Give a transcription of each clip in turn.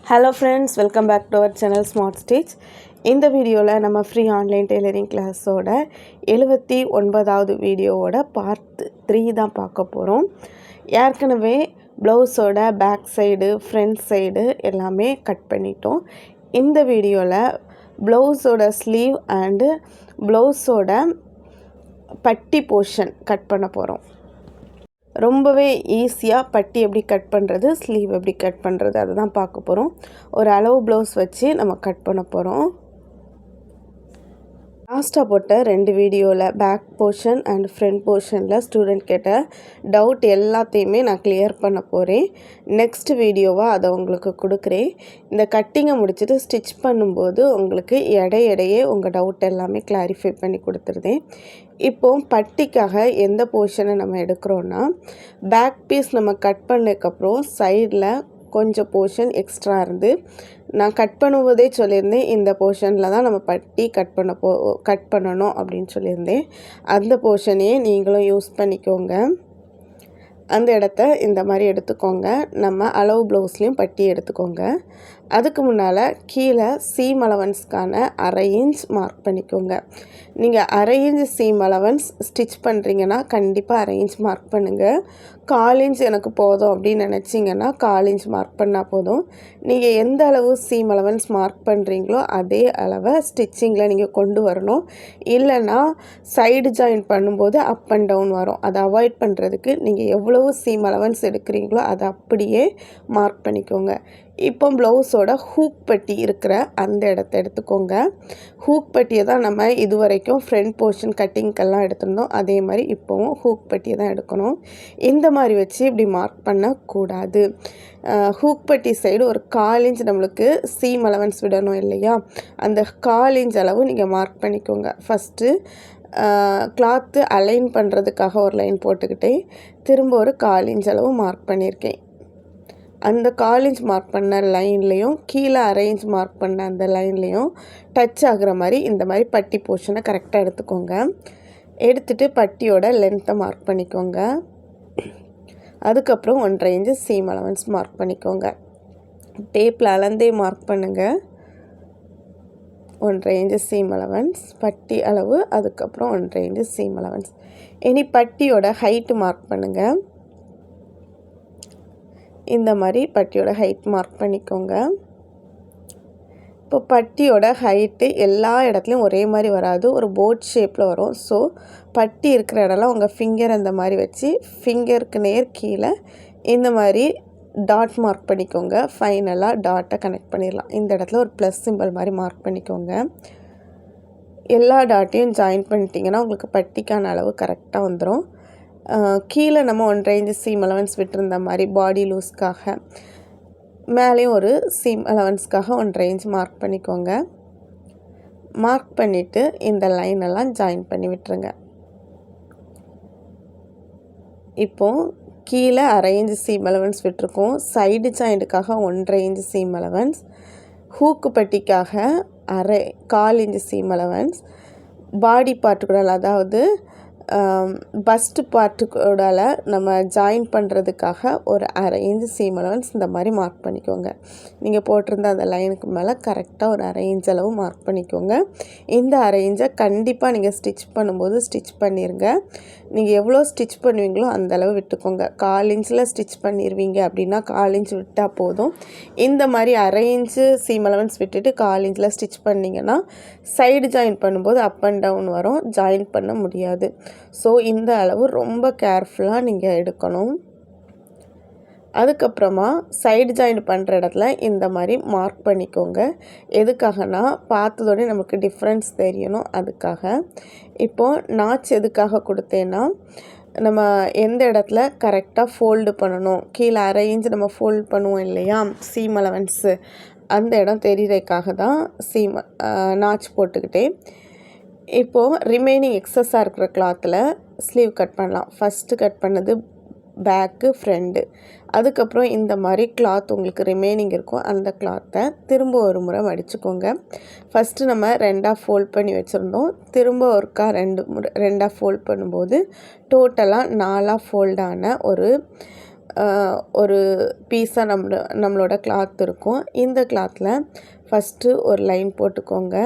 Hello friends, welcome back to our channel Smart Stitch. இந்த வீடியோவில் நம்ம ஃப்ரீ ஆன்லைன் டெய்லரிங் கிளாஸோட 79வது வீடியோவோட பார்ட் 3 தான் பார்க்க போகிறோம். ஏற்கனவே ப்ளவுஸோட பேக் சைடு ஃப்ரண்ட் சைடு எல்லாமே கட் பண்ணிட்டோம். இந்த வீடியோவில் ப்ளவுஸோட ஸ்லீவ் அண்டு ப்ளவுஸோட பட்டி போர்ஷன் கட் பண்ண போகிறோம். ரொம்பவே ஈஸியாக பட்டி எப்படி கட் பண்ணுறது, ஸ்லீவ் எப்படி கட் பண்ணுறது அதை தான் பார்க்க போகிறோம். ஒரு அளவு ப்ளவுஸ் வச்சு நம்ம கட் பண்ண போகிறோம். லாஸ்ட்டாக போட்ட 2 வீடியோவில் பேக் போர்ஷன் அண்ட் ஃப்ரண்ட் போர்ஷனில் ஸ்டூடெண்ட் கேட்ட டவுட் எல்லாத்தையுமே நான் கிளியர் பண்ண போகிறேன். நெக்ஸ்ட் வீடியோவாக அதை உங்களுக்கு கொடுக்குறேன். இந்த கட்டிங்கை முடிச்சுட்டு ஸ்டிச் பண்ணும்போது உங்களுக்கு இடையே உங்கள் டவுட் எல்லாமே கிளாரிஃபை பண்ணி கொடுத்துருதேன். இப்போது பட்டிக்காக எந்த போர்ஷனை நம்ம எடுக்கிறோன்னா, பேக் பீஸ் நம்ம கட் பண்ணதுக்கப்புறம் சைடில் கொஞ்சம் போர்ஷன் எக்ஸ்ட்ரா இருந்து நான் கட் பண்ணும்போதே சொல்லியிருந்தேன், இந்த போர்ஷனில் தான் நம்ம பட்டி கட் பண்ணணும் அப்படின்னு சொல்லியிருந்தேன். அந்த போர்ஷனையே நீங்களும் யூஸ் பண்ணிக்கோங்க. அந்த இடத்த இந்த மாதிரி எடுத்துக்கோங்க. நம்ம அளவு ப்ளவுஸ்லேயும் பட்டி எடுத்துக்கோங்க. அதுக்கு முன்னால் கீழே சீம் அலவன்ஸ்க்கான 1/2 இன்ச் மார்க் பண்ணிக்கோங்க. நீங்கள் 1/2 இன்ச் சீம் அலவன்ஸ் ஸ்டிச் பண்ணுறீங்கன்னா கண்டிப்பாக 1/2 இன்ச் மார்க் பண்ணுங்கள். 1/4 இன்ச் எனக்கு போதும் அப்படின்னு நினச்சிங்கன்னா 1/4 இன்ச் மார்க் பண்ணால் போதும். நீங்கள் எந்த அளவு சீம் அலவன்ஸ் மார்க் பண்ணுறீங்களோ அதே அளவை ஸ்டிச்சிங்கில் நீங்கள் கொண்டு வரணும். இல்லைன்னா சைடு ஜாயின் பண்ணும்போது அப் அண்ட் டவுன் வரும். அதை அவாய்ட் பண்ணுறதுக்கு நீங்கள் எவ்வளவு சீம் அலவன்ஸ் எடுக்கிறீங்களோ அதை அப்படியே மார்க் பண்ணிக்கோங்க. இப்போ ப்ளவுஸோட ஹூக் பட்டி இருக்கிற அந்த இடத்த எடுத்துக்கோங்க. ஹூக் பட்டியை தான் நம்ம இது வரைக்கும் ஃப்ரண்ட் போர்ஷன் கட்டிங்க்கெல்லாம் எடுத்திருந்தோம். அதே மாதிரி இப்போவும் ஹூக் பட்டியை தான் எடுக்கணும். இந்த மாதிரி வச்சு இப்படி மார்க் பண்ணக்கூடாது. ஹூக் பட்டி சைடு ஒரு 1/4 இன்ச் நம்மளுக்கு சீம் அலவன்ஸ் விடணும் இல்லையா, அந்த 1/4 இன்ச் அளவு நீங்கள் மார்க் பண்ணிக்கோங்க. ஃபஸ்ட்டு கிளாத்து அலைன் பண்ணுறதுக்காக ஒரு லைன் போட்டுக்கிட்டே திரும்ப ஒரு 1/4 இன்ச் அளவு மார்க் பண்ணியிருக்கேன். அந்த 1/4 இன்ச் மார்க் பண்ண லைன்லேயும் கீழே 1/2 இன்ச் மார்க் பண்ண அந்த லைன்லேயும் டச் ஆகிற மாதிரி இந்த மாதிரி பட்டி போர்ஷனை கரெக்டாக எடுத்துக்கோங்க. எடுத்துகிட்டு பட்டியோட லென்த்தை மார்க் பண்ணிக்கோங்க. அதுக்கப்புறம் 1/2 இன்ச் சீம் அலவன்ஸ் மார்க் பண்ணிக்கோங்க. டேப்பில் அளந்தே மார்க் பண்ணுங்கள். 1/2 இன்ச் சீம் அலவன்ஸ் பட்டி அளவு, அதுக்கப்புறம் 1/2 இன்ச் சீம் அலவன்ஸ். இனி பட்டியோட ஹைட்டு மார்க் பண்ணுங்கள். இந்த மாதிரி பட்டியோட ஹைட் மார்க் பண்ணிக்கோங்க. இப்போ பட்டியோட ஹைட்டு எல்லா இடத்துலையும் ஒரே மாதிரி வராது, ஒரு போட் ஷேப்பில் வரும். ஸோ பட்டி இருக்கிற இடம்லாம் உங்கள் ஃபிங்கர் அந்த மாதிரி வச்சு ஃபிங்கருக்கு நேர் கீழே இந்த மாதிரி டாட் மார்க் பண்ணிக்கோங்க. ஃபைனலாக டாட்டை கனெக்ட் பண்ணிடலாம். இந்த இடத்துல ஒரு ப்ளஸ் சிம்பிள் மாதிரி மார்க் பண்ணிக்கோங்க. எல்லா டாட்டையும் ஜாயின் பண்ணிட்டீங்கன்னா உங்களுக்கு பட்டிக்கான அளவு கரெக்டாக வந்துடும். கீழே நம்ம 1/2 இன்ச் சீம் அலவன்ஸ் விட்டுருந்த மாதிரி பாடி லூஸ்க்காக மேலேயும் ஒரு சீம் அலவன்ஸ்க்காக 1/2 இன்ச் மார்க் பண்ணிக்கோங்க. மார்க் பண்ணிவிட்டு இந்த லைனெல்லாம் ஜாயின் பண்ணி விட்டுருங்க. இப்போது கீழே 1/2 இன்ச் சீம் அலவன்ஸ் விட்டுருக்கோம். சைடு ஜாயிண்ட்டுக்காக 1/2 இன்ச் சீம் அலவன்ஸ், ஹூக்கு பட்டிக்காக 1/4 இன்ச் சீம் அலவன்ஸ், பாடி பார்ட்டுக்கூட அதாவது பஸ்ட்டு பார்ட்டுக்கூட நம்ம ஜாயின் பண்ணுறதுக்காக ஒரு 1/2 இன்ச் சீம் அலவன்ஸ் இந்த மாதிரி மார்க் பண்ணிக்கோங்க. நீங்கள் போட்டிருந்த அந்த லைனுக்கு மேலே கரெக்டாக ஒரு 1/2 இன்ச் அளவு மார்க் பண்ணிக்கோங்க. இந்த 1/2 இன்ச்சை கண்டிப்பாக நீங்கள் ஸ்டிச் பண்ணும்போது ஸ்டிச் பண்ணிடுங்க. நீங்கள் எவ்வளோ ஸ்டிச் பண்ணுவீங்களோ அந்த அளவு விட்டுக்கோங்க. 1/4 இன்ச்சில் ஸ்டிச் பண்ணிடுவீங்க அப்படின்னா 1/4 இன்ச் விட்டால் போதும். இந்த மாதிரி 1/2 இன்ச்சு சீம் அலவன்ஸ் விட்டுட்டு 1/4 இன்ச்சில் ஸ்டிச் பண்ணிங்கன்னா சைடு ஜாயின் பண்ணும்போது அப் அண்ட் டவுன் வரும், ஜாயின் பண்ண முடியாது. ஸோ இந்த அளவு ரொம்ப கேர்ஃபுல்லாக நீங்கள் எடுக்கணும். அதுக்கப்புறமா சைடு ஜாயின் பண்ணுற இடத்துல இந்த மாதிரி மார்க் பண்ணிக்கோங்க. எதுக்காகனா பார்த்ததோடனே நமக்கு டிஃப்ரென்ஸ் தெரியணும், அதுக்காக. இப்போது நாச் எதுக்காக கொடுத்தேன்னா, நம்ம எந்த இடத்துல கரெக்டாக ஃபோல்டு பண்ணணும், கீழே 1/2 இன்ச் நம்ம ஃபோல்டு பண்ணுவோம் இல்லையா சீம் அலவன்ஸு, அந்த இடம் தெரியறதுக்காக தான் நாச் போட்டுக்கிட்டேன். இப்போது ரிமைனிங் எக்ஸஸாக இருக்கிற கிளாத்தில் ஸ்லீவ் கட் பண்ணலாம். ஃபஸ்ட்டு கட் பண்ணது பேக்கு ஃப்ரண்ட்டு, அதுக்கப்புறம் இந்த மாதிரி கிளாத் உங்களுக்கு ரிமைனிங் இருக்கும். அந்த கிளாத்தை திரும்ப ஒரு முறை மடிச்சுக்கோங்க. ஃபஸ்ட்டு நம்ம 2ஆக ஃபோல்ட் பண்ணி வச்சுருந்தோம். திரும்ப ஒருக்கா 2ஆக ஃபோல்ட் பண்ணும்போது டோட்டலாக 4ஆக ஃபோல்டான ஒரு ஒரு பீஸாக நம்மளோட கிளாத் இருக்கும். இந்த கிளாத்தில் ஃபஸ்ட்டு ஒரு லைன் போட்டுக்கோங்க.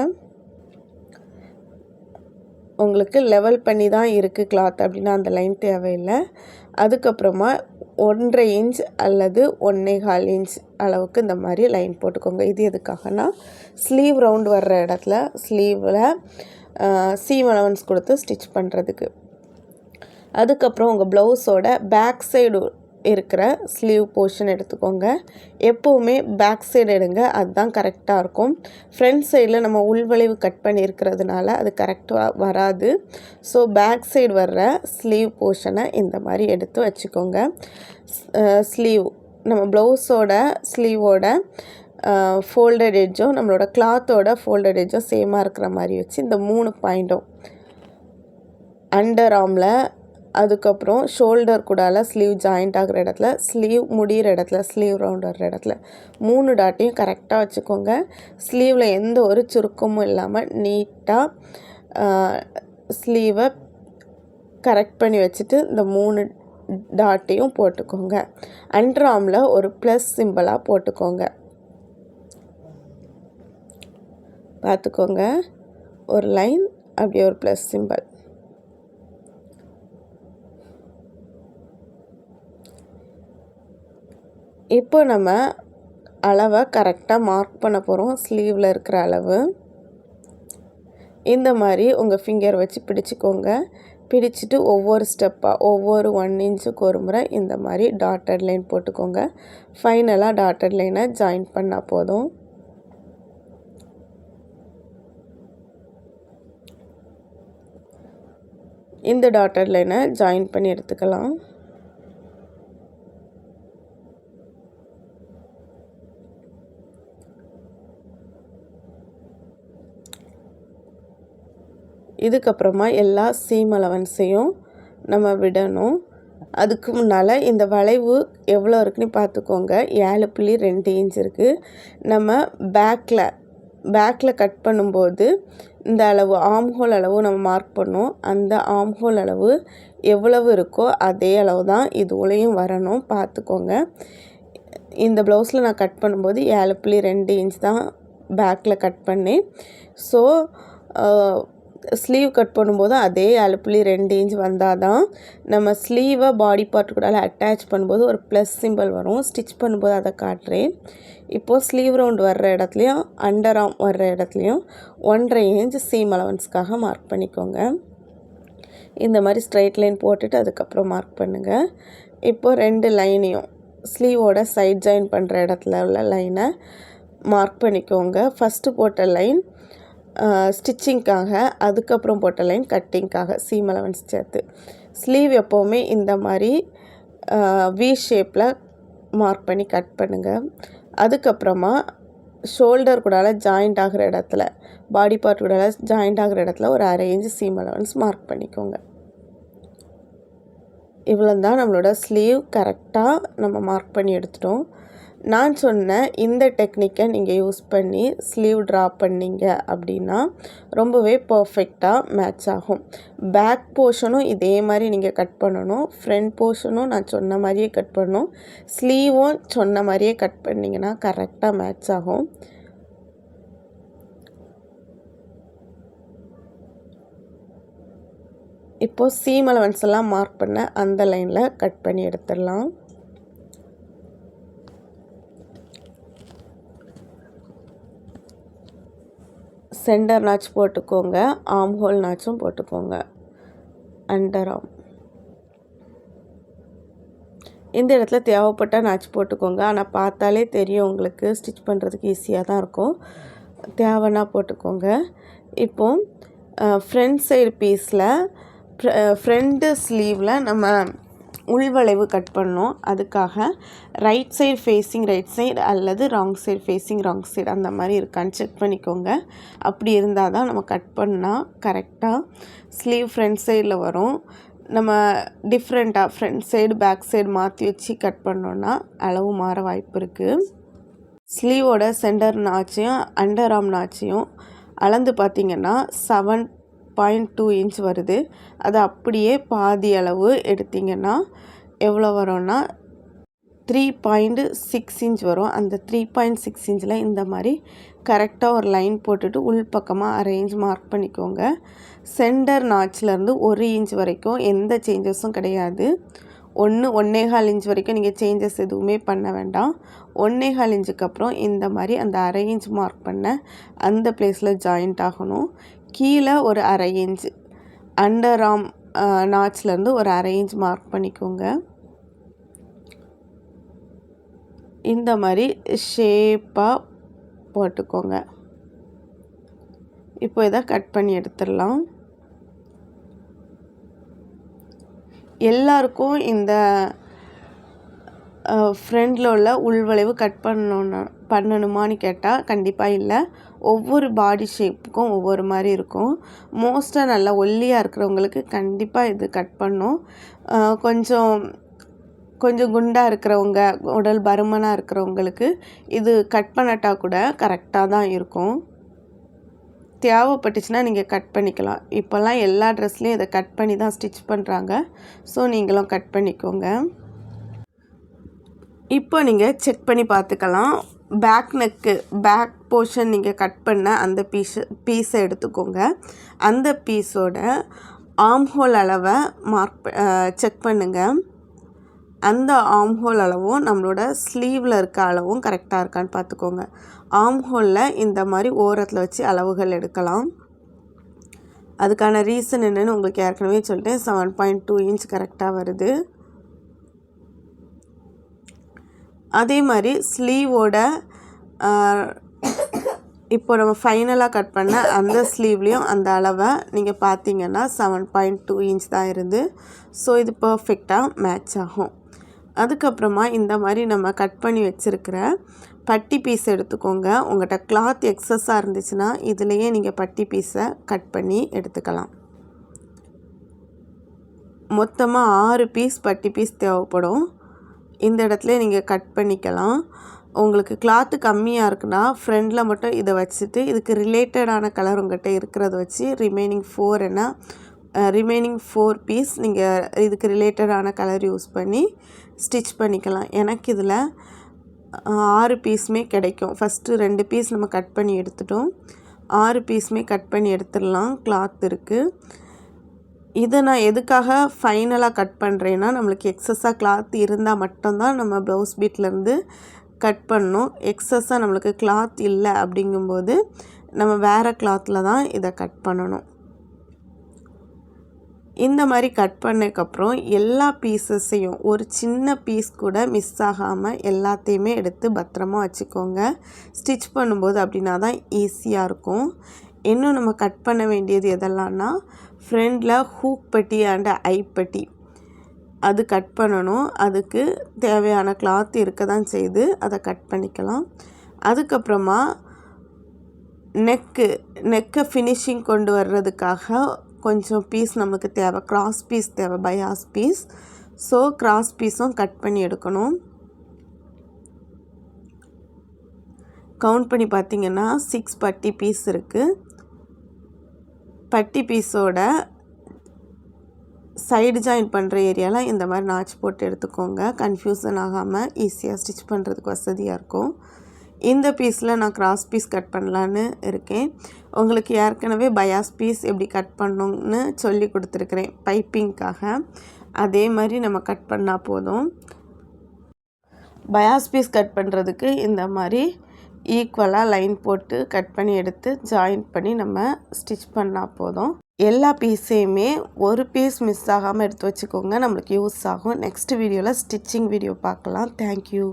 உங்களுக்கு லெவல் பண்ணி தான் இருக்குது கிளாத் அப்படின்னா அந்த லைன் தேவையில்லை. அதுக்கப்புறமா 1.5 இன்ச் அல்லது 1.25 இன்ச் அளவுக்கு இந்த மாதிரி லைன் போட்டுக்கோங்க. இது எதுக்காகனா ஸ்லீவ் ரவுண்ட் வர்ற இடத்துல ஸ்லீவில் சீம் அலவன்ஸ் கொடுத்து ஸ்டிச் பண்ணுறதுக்கு. அதுக்கப்புறம் உங்கள் ப்ளவுஸோட பேக் சைடு இருக்கிற ஸ்லீவ் போர்ஷன் எடுத்துக்கோங்க. எப்போவுமே பேக் சைடு எடுங்க, அதுதான் கரெக்டாக இருக்கும். ஃப்ரண்ட் சைடில் நம்ம உள்வளைவு கட் பண்ணியிருக்கிறதுனால அது கரெக்டாக வராது. ஸோ பேக் சைடு வர்ற ஸ்லீவ் போர்ஷனை இந்த மாதிரி எடுத்து வச்சுக்கோங்க. ஸ்லீவ் நம்ம ப்ளவுஸோட ஸ்லீவோட ஃபோல்டட் எட்ஜும் நம்மளோட கிளாத்தோட ஃபோல்டட் எட்ஜும் சேமாக இருக்கிற மாதிரி வச்சு இந்த 3 பாயிண்ட்டும் அண்டர் ஆர்மில், அதுக்கப்புறம் ஷோல்டர் கூடால ஸ்லீவ் ஜாயிண்ட் ஆகிற இடத்துல, ஸ்லீவ் முடிகிற இடத்துல, ஸ்லீவ் ரவுண்ட் வர்ற இடத்துல 3 டாட்டையும் கரெக்டாக வச்சுக்கோங்க. ஸ்லீவில் எந்த ஒரு சுருக்கமும் இல்லாமல் நீட்டாக ஸ்லீவை கரெக்ட் பண்ணி வச்சுட்டு இந்த 3 டாட்டையும் போட்டுக்கோங்க. அண்டர் ஆர்மில் ஒரு ப்ளஸ் சிம்பிளாக போட்டுக்கோங்க. பார்த்துக்கோங்க, ஒரு லைன் அப்படியே ஒரு ப்ளஸ் சிம்பிள். இப்போ நம்ம அளவை கரெக்டாக மார்க் பண்ண போகிறோம். ஸ்லீவில் இருக்கிற அளவு இந்த மாதிரி உங்கள் ஃபிங்கர் வச்சு பிடிச்சிக்கோங்க. பிடிச்சிட்டு ஒவ்வொரு ஸ்டெப்பாக ஒவ்வொரு 1 இன்ச்சுக்கு ஒரு முறை இந்த மாதிரி டாட்டட் லைன் போட்டுக்கோங்க. ஃபைனலாக டாட்டட் லைனை ஜாயின் பண்ணால் போதும். இந்த டாட்டட் லைனை ஜாயின் பண்ணி எடுத்துக்கலாம். இதுக்கப்புறமா எல்லா சீம் அலவன்ஸையும் நம்ம விடணும். அதுக்கு முன்னால் இந்த வளைவு எவ்வளோ இருக்குன்னு பார்த்துக்கோங்க. 7.2 இன்ச் இருக்குது. நம்ம பேக்கில் கட் பண்ணும்போது இந்த அளவு ஆம்ஹோல் அளவு நம்ம மார்க் பண்ணோம். அந்த ஆம்ஹோல் அளவு எவ்வளவு இருக்கோ அதே அளவு தான் இதுலேயும் வரணும், பார்த்துக்கோங்க. இந்த ப்ளவுஸில் நான் கட் பண்ணும்போது 7.2 இன்ச் தான் பேக்கில் கட் பண்ணேன். ஸோ ஸ்லீவ் கட் பண்ணும்போது அதே 7.2 இன்ச் வந்தால் தான் நம்ம ஸ்லீவை பாடி பார்ட் கூட அட்டாச் பண்ணும்போது ஒரு ப்ளஸ் சிம்பிள் வரும். ஸ்டிச் பண்ணும்போது அதை காட்டுறேன். இப்போது ஸ்லீவ் ரவுண்ட் வர்ற இடத்துலையும் அண்டர் ஆர்ம் வர்ற இடத்துலையும் 1.5 இன்ச் சீம் அலவன்ஸ்க்காக மார்க் பண்ணிக்கோங்க. இந்த மாதிரி ஸ்ட்ரைட் லைன் போட்டுட்டு அதுக்கப்புறம் மார்க் பண்ணுங்கள். இப்போது 2 லைனையும் ஸ்லீவோட சைட் ஜாயின் பண்ணுற இடத்துல உள்ள லைனை மார்க் பண்ணிக்கோங்க. ஃபஸ்ட்டு போட்ட லைன் ஸ்டிச்சிங்க்காக, அதுக்கப்புறம் போட்ட லைன் கட்டிங்க்காக, சீம் அலவன்ஸ் சேர்த்து. ஸ்லீவ் எப்போவுமே இந்த மாதிரி வி ஷேப்பில் மார்க் பண்ணி கட் பண்ணுங்கள். அதுக்கப்புறமா ஷோல்டர் கூடால ஜாயிண்ட் ஆகிற இடத்துல, பாடி பார்ட் கூடால ஜாயிண்ட் ஆகிற இடத்துல ஒரு 1/2 இன்ச் சீம் அலவன்ஸ் மார்க் பண்ணிக்கோங்க. இவ்வளோ தான் நம்மளோட ஸ்லீவ் கரெக்டாக நம்ம மார்க் பண்ணி எடுத்துட்டோம். நான் சொன்ன இந்த டெக்னிக்கை நீங்கள் யூஸ் பண்ணி ஸ்லீவ் ட்ரா பண்ணிங்க அப்படின்னா ரொம்பவே பர்ஃபெக்டாக மேட்ச் ஆகும். பேக் போர்ஷனும் இதே மாதிரி நீங்கள் கட் பண்ணணும். ஃப்ரண்ட் போர்ஷனும் நான் சொன்ன மாதிரியே கட் பண்ணணும். ஸ்லீவும் சொன்ன மாதிரியே கட் பண்ணிங்கன்னா கரெக்டாக மேட்ச் ஆகும். இப்போது சீம் அலவன்ஸ் எல்லாம் மார்க் பண்ண அந்த லைனில் கட் பண்ணி எடுத்துடலாம். சென்டர் நாச் போட்டுக்கோங்க, ஆர்ம் ஹோல் நாச்சும் போட்டுக்கோங்க. அண்டர் ஆர்ம் இந்த இடத்துல தேவைப்பட்ட நாச் போட்டுக்கோங்க. ஆனால் பார்த்தாலே தெரியும் உங்களுக்கு, ஸ்டிச் பண்ணுறதுக்கு ஈஸியாக தான் இருக்கும். தேவைன்னா போட்டுக்கோங்க. இப்போது ஃப்ரண்ட் சைடு பீஸில் ஃப்ரண்ட்டு ஸ்லீவில் நம்ம உள்வளைவு கட் பண்ணோம். அதுக்காக right side facing right side அல்லது wrong side facing wrong side அந்த மாதிரி இருக்கான்னு செக் பண்ணிக்கோங்க. அப்படி இருந்தால் தான் நம்ம கட் பண்ணால் கரெக்டாக ஸ்லீவ் ஃப்ரண்ட் சைடில் வரும். நம்ம டிஃப்ரெண்ட்டாக ஃப்ரண்ட் சைடு பேக் சைடு மாற்றி வச்சு கட் பண்ணோன்னா அளவு மாற வாய்ப்பு இருக்குது. ஸ்லீவோட சென்டர் நாச்சையும் அண்டர் ஆர்ம் நாச்சையும் அளந்து பார்த்திங்கன்னா 7.2 இன்ச் வருது. அது அப்படியே பாதி அளவு எடுத்திங்கன்னா எவ்வளோ வரும்னா 3.6 இன்ச் வரும். அந்த 3.6 இன்ச்சில் இந்த மாதிரி கரெக்டாக ஒரு லைன் போட்டுட்டு உள்பக்கமாக அரேஞ்ச் மார்க் பண்ணிக்கோங்க. சென்டர் நாட்ச்லேருந்து 1 இன்ச் வரைக்கும் எந்த சேஞ்சஸும் கிடையாது. 1.25 இன்ச் வரைக்கும் நீங்கள் சேஞ்சஸ் எதுவுமே பண்ண வேண்டாம். 1.25 இன்ச்சுக்கு அப்புறம் இந்த மாதிரி அந்த அரை இன்ச் மார்க் பண்ண அந்த பிளேஸில் ஜாயிண்ட் ஆகணும். கீழே ஒரு அரை இன்ச் அண்டர் ஆர்ம் நாட்ச்லேருந்து ஒரு அரை இன்ச் மார்க் பண்ணிக்கோங்க. இந்த மாதிரி ஷேப்பாக போட்டுக்கோங்க. இப்போ இதை கட் பண்ணி எடுத்துடலாம். எல்லாருக்கும் இந்த ஃப்ரண்டில் உள்ள உள்வளைவு கட் பண்ணணுமான்னு கேட்டால் கண்டிப்பாக இல்லை. ஒவ்வொரு பாடி ஷேப்புக்கும் ஒவ்வொரு மாதிரி இருக்கும். மோஸ்ட்டாக நல்லா ஒல்லியாக இருக்கிறவங்களுக்கு கண்டிப்பாக இது கட் பண்ணும். கொஞ்சம் குண்டாக இருக்கிறவங்க, உடல் பருமனாக இருக்கிறவங்களுக்கு இது கட் பண்ணட்டால் கூட கரெக்டாக தான் இருக்கும். தேவைப்பட்டுச்சுன்னா நீங்கள் கட் பண்ணிக்கலாம். இப்போல்லாம் எல்லா ட்ரெஸ்லேயும் இதை கட் பண்ணி தான் ஸ்டிச் பண்ணுறாங்க. ஸோ நீங்களும் கட் பண்ணிக்கோங்க. இப்போ நீங்கள் செக் பண்ணி பார்த்துக்கலாம். பேக் போர்ஷன் நீங்கள் கட் பண்ண அந்த பீஸை எடுத்துக்கோங்க. அந்த பீஸோட ஆர்ம் ஹோல் அளவை செக் பண்ணுங்கள். அந்த ஆர்ம் ஹோல் அளவும் நம்மளோட ஸ்லீவில் இருக்க அளவும் கரெக்டாக இருக்கான்னு பார்த்துக்கோங்க. ஆர்ம் ஹோலில் இந்த மாதிரி ஓரத்தில் வச்சு அளவுகள் எடுக்கலாம். அதுக்கான ரீசன் என்னென்னு உங்களுக்கு ஏற்கனவே சொல்லிட்டேன். 7.2 இன்ச் கரெக்டாக வருது. அதே மாதிரி ஸ்லீவோட இப்போ நம்ம ஃபைனலாக கட் பண்ண அந்த ஸ்லீவ்லேயும் அந்த அளவை நீங்கள் பார்த்தீங்கன்னா 7.2 இன்ச் தான் இருந்து. ஸோ இது பர்ஃபெக்டாக மேட்ச் ஆகும். அதுக்கப்புறமா இந்த மாதிரி நம்ம கட் பண்ணி வச்சுருக்கிற பட்டி பீஸ் எடுத்துக்கோங்க. உங்கள்கிட்ட கிளாத் எக்ஸஸாக இருந்துச்சுன்னா இதுலேயே நீங்கள் பட்டி பீஸை கட் பண்ணி எடுத்துக்கலாம். மொத்தமாக 6 பீஸ் பட்டி பீஸ் தேவைப்படும். இந்த இடத்துல நீங்கள் கட் பண்ணிக்கலாம். உங்களுக்கு கிளாத்து கம்மியாக இருக்குன்னா ஃப்ரண்டில் மட்டும் இதை வச்சுட்டு இதுக்கு ரிலேட்டடான கலர் உங்கள்கிட்ட இருக்கிறத வச்சு ரிமைனிங் 4 பீஸ் நீங்கள் இதுக்கு ரிலேட்டடான கலர் யூஸ் பண்ணி ஸ்டிச் பண்ணிக்கலாம். எனக்கு இதில் 6 பீஸுமே கிடைக்கும். ஃபஸ்ட்டு 2 பீஸ் நம்ம கட் பண்ணி எடுத்துட்டோம். 6 பீஸுமே கட் பண்ணி எடுத்துடலாம். கிளாத் இருக்குது. இதை நான் எதுக்காக ஃபைனலாக கட் பண்ணுறேன்னா, நம்மளுக்கு எக்ஸஸாக கிளாத் இருந்தால் மட்டும்தான் நம்ம ப்ளவுஸ் பீட்லேருந்து கட் பண்ணணும். எக்ஸஸாக நம்மளுக்கு கிளாத் இல்லை அப்படிங்கும்போது நம்ம வேறு கிளாத்தில் தான் இதை கட் பண்ணணும். இந்த மாதிரி கட் பண்ணதுக்கப்புறம் எல்லா பீசஸையும் ஒரு சின்ன பீஸ் கூட மிஸ் ஆகாமல் எல்லாத்தையுமே எடுத்து பத்திரமா வச்சுக்கோங்க. ஸ்டிச் பண்ணும்போது அப்படின்னா தான் ஈஸியாக இருக்கும். இன்னும் நம்ம கட் பண்ண வேண்டியது எதெல்லாம்னா, ஃப்ரண்டில் ஹூக் பட்டி அண்ட் ஐப்பட்டி அது கட் பண்ணணும். அதுக்கு தேவையான கிளாத் இருக்க தான் செய்து அதை கட் பண்ணிக்கலாம். அதுக்கப்புறமா நெக்கை ஃபினிஷிங் கொண்டு வர்றதுக்காக கொஞ்சம் பீஸ் நமக்கு தேவை. கிராஸ் பீஸ் தேவை, பயாஸ் பீஸ். ஸோ கிராஸ் பீஸும் கட் பண்ணி எடுக்கணும். கவுண்ட் பண்ணி பார்த்திங்கன்னா 6 பட்டி பீஸ் இருக்குது. பட்டி பீஸோட சைடு ஜாயின் பண்ணுற ஏரியாவில் இந்த மாதிரி நாச் போட்டு எடுத்துக்கோங்க. கன்ஃபியூசன் ஆகாமல் ஈஸியாக ஸ்டிச் பண்ணுறதுக்கு வசதியாக இருக்கும். இந்த பீஸில் நான் கிராஸ் பீஸ் கட் பண்ணலான்னு இருக்கேன். உங்களுக்கு ஏற்கனவே பயாஸ் பீஸ் எப்படி கட் பண்ணணும்னு சொல்லி கொடுத்துருக்குறேன் பைப்பிங்க்காக. அதே மாதிரி நம்ம கட் பண்ணால் போதும். பயாஸ் பீஸ் கட் பண்ணுறதுக்கு இந்த மாதிரி ஈக்குவலாக லைன் போட்டு கட் பண்ணி எடுத்து ஜாயின் பண்ணி நம்ம ஸ்டிச் பண்ணால் போதும். எல்லா பீஸையுமே ஒரு பீஸ் மிஸ் ஆகாமல் எடுத்து வச்சுக்கோங்க. நம்மளுக்கு யூஸ் ஆகும். நெக்ஸ்ட் வீடியோவில் ஸ்டிச்சிங் வீடியோ பார்க்கலாம். தேங்க்யூ.